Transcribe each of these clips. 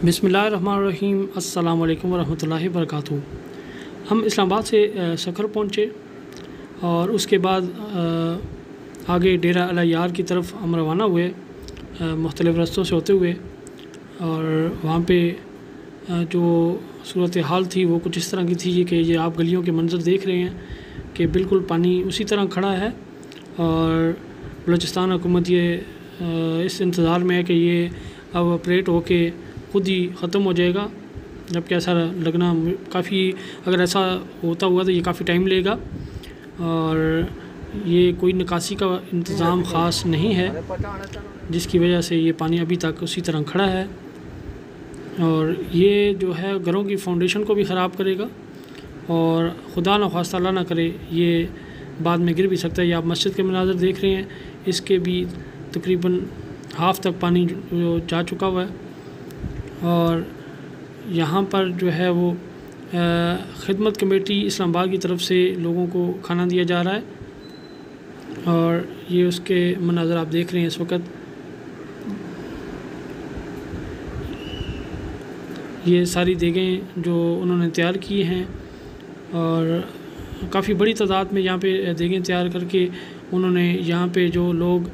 बिस्मिल्लाहिर्रहमानिर्रहीम। अस्सलाम वालेकुम वरहमतुल्लाहि वबरकातुहू। हम इस्लामाबाद से सखर पहुँचे और उसके बाद आगे डेरा अल यार की तरफ हम रवाना हुए मुख्तलिफ़ रस्तों से होते हुए। और वहाँ पे जो सूरत हाल थी वो कुछ इस तरह की थी कि ये आप गलियों के मंज़र देख रहे हैं कि बिल्कुल पानी उसी तरह खड़ा है और बलूचिस्तान हुकूमत ये इस इंतज़ार में है कि ये अब ऑपरेट होके खुद ही ख़त्म हो जाएगा, जबकि ऐसा लगना काफ़ी, अगर ऐसा होता हुआ तो ये काफ़ी टाइम लेगा। और ये कोई निकासी का इंतज़ाम ख़ास नहीं है जिसकी वजह से ये पानी अभी तक उसी तरह खड़ा है। और ये जो है घरों की फाउंडेशन को भी ख़राब करेगा और खुदा न ख़ास्ता अल्लाह ना करे ये बाद में गिर भी सकता है। ये आप मस्जिद के मनाज़र देख रहे हैं, इसके भी तकरीबन हाफ़ तक पानी जो जा चुका हुआ है। और यहाँ पर जो है वो खिदमत कमेटी इस्लामाबाद की तरफ से लोगों को खाना दिया जा रहा है और ये उसके मनाज़र आप देख रहे हैं इस वक्त। ये सारी देगें जो उन्होंने तैयार की हैं और काफ़ी बड़ी तादाद में यहाँ पे देगें तैयार करके उन्होंने यहाँ पे जो लोग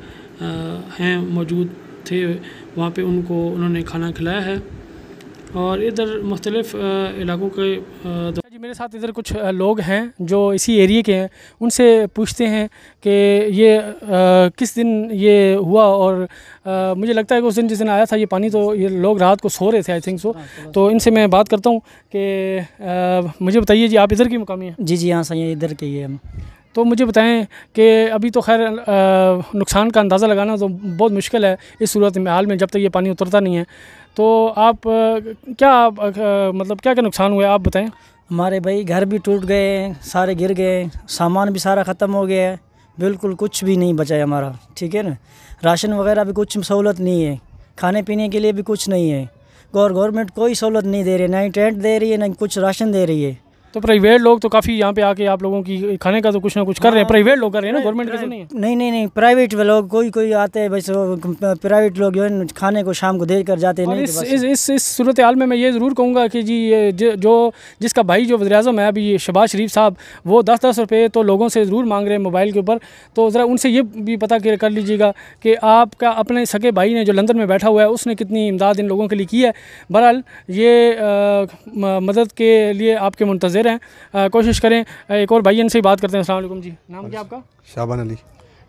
हैं मौजूद थे वहाँ पे उनको उन्होंने खाना खिलाया है। और इधर मुख्तलिफ़ इलाक़ों के जी मेरे साथ इधर कुछ लोग हैं जो इसी एरिए के हैं, उनसे पूछते हैं कि ये किस दिन ये हुआ। और मुझे लगता है कि उस दिन जिस दिन आया था ये पानी तो ये लोग रात को सो रहे थे, आई थिंक सो। तो इनसे मैं बात करता हूँ कि मुझे बताइए जी, आप इधर की मुकामी हैं? जी हाँ सही, इधर के ही है हम। तो मुझे बताएं कि अभी तो खैर नुकसान का अंदाज़ा लगाना तो बहुत मुश्किल है इस सूरत में हाल में, जब तक ये पानी उतरता नहीं है। तो आप मतलब क्या क्या नुकसान हुआ आप बताएं। हमारे भाई घर भी टूट गए, सारे गिर गए, सामान भी सारा ख़त्म हो गया है, बिल्कुल कुछ भी नहीं बचा है हमारा, ठीक है ना। राशन वगैरह भी कुछ सहूलत नहीं है, खाने पीने के लिए भी कुछ नहीं है। गवर्नमेंट कोई सहूलत नहीं दे रही है, ना ही टेंट दे रही है, ना कुछ राशन दे रही है। तो प्राइवेट लोग तो काफ़ी यहाँ पे आके आप लोगों की खाने का तो कुछ ना कुछ कर रहे हैं, प्राइवेट लोग कर रहे हैं ना, गवर्नमेंट के तो नहीं है। नहीं, प्राइवेट लोग कोई आते हैं, बस प्राइवेट लोग जो है खाने को शाम को दे कर जाते हैं। इस सूरत हाल में मैं ये ज़रूर कहूँगा कि जी जो जिसका भाई जो वज़ीर-ए-आज़म है अभी शहबाज शरीफ साहब, वो 10-10 रुपये तो लोगों से ज़रूर मांग रहे हैं मोबाइल के ऊपर। तो ज़रा उनसे ये भी पता कर लीजिएगा कि आपका अपने सगे भाई ने जो लंदन में बैठा हुआ है उसने कितनी इमदाद इन लोगों के लिए की है। बहरहाल ये मदद के लिए आपके मुंतज़िर हैं, कोशिश करें। एक और भाई इनसे बात करते हैं। अस्सलाम वालेकुम जी, नाम क्या आपका? शाबान अली।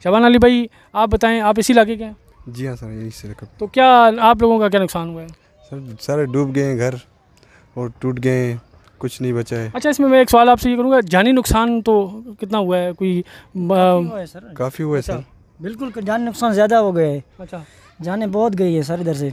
शाबान अली भाई, आप बताएं, आप इसी इलाके के हैं? जी हाँ सर, यही से। तो क्या आप लोगों का क्या नुकसान हुआ है? सर सारे डूब गए हैं घर और टूट गए हैं, कुछ नहीं बचा है। अच्छा, इसमें मैं एक सवाल आपसे ये करूँगा, जानी नुकसान तो कितना हुआ है? कोई काफ़ी हुआ है सर। बिल्कुल जान नुकसान ज़्यादा हो गए है। अच्छा, जाने बहुत गई है सर इधर से।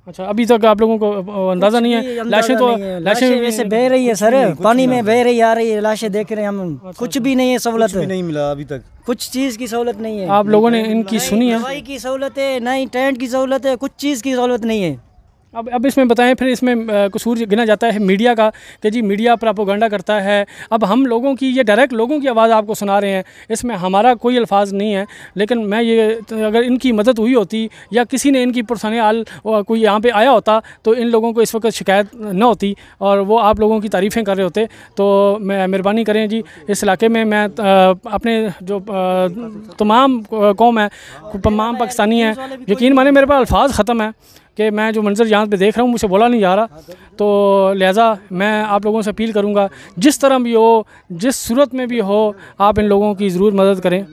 अच्छा, अभी तक आप लोगों को अंदाज़ा नहीं है? लाशें वैसे बह रही है सर, पानी में बह रही आ रही है, लाशें देख रहे हैं हम। कुछ भी नहीं है, सहूलत नहीं मिला अभी तक, कुछ चीज़ की सहूलत नहीं है। आप लोगों ने इनकी सुनी है? दवाई की सहूलत है, ना ही टेंट की सहूलत है, कुछ चीज़ की सहूलत नहीं है। अब इसमें बताएं, फिर इसमें कसूर गिना जाता है मीडिया का कि जी मीडिया प्रोपेगेंडा करता है। अब हम लोगों की, ये डायरेक्ट लोगों की आवाज़ आपको सुना रहे हैं, इसमें हमारा कोई अल्फाज नहीं है। लेकिन मैं ये, अगर इनकी मदद हुई होती या किसी ने इनकी पुरसाने हाल कोई यहाँ पे आया होता तो इन लोगों को इस वक्त शिकायत न होती और वो आप लोगों की तारीफ़ें कर रहे होते। तो मैं मेहरबानी करें जी, इस इलाके में मैं अपने जो तमाम कौम है, तमाम पाकिस्तानी हैं, यकीन माने मेरे पास अल्फाज ख़त्म है कि मैं जो मंज़र यहाँ पे देख रहा हूँ मुझसे बोला नहीं जा रहा। तो लिहाजा मैं आप लोगों से अपील करूँगा, जिस तरह भी हो, जिस सूरत में भी हो, आप इन लोगों की ज़रूर मदद करें।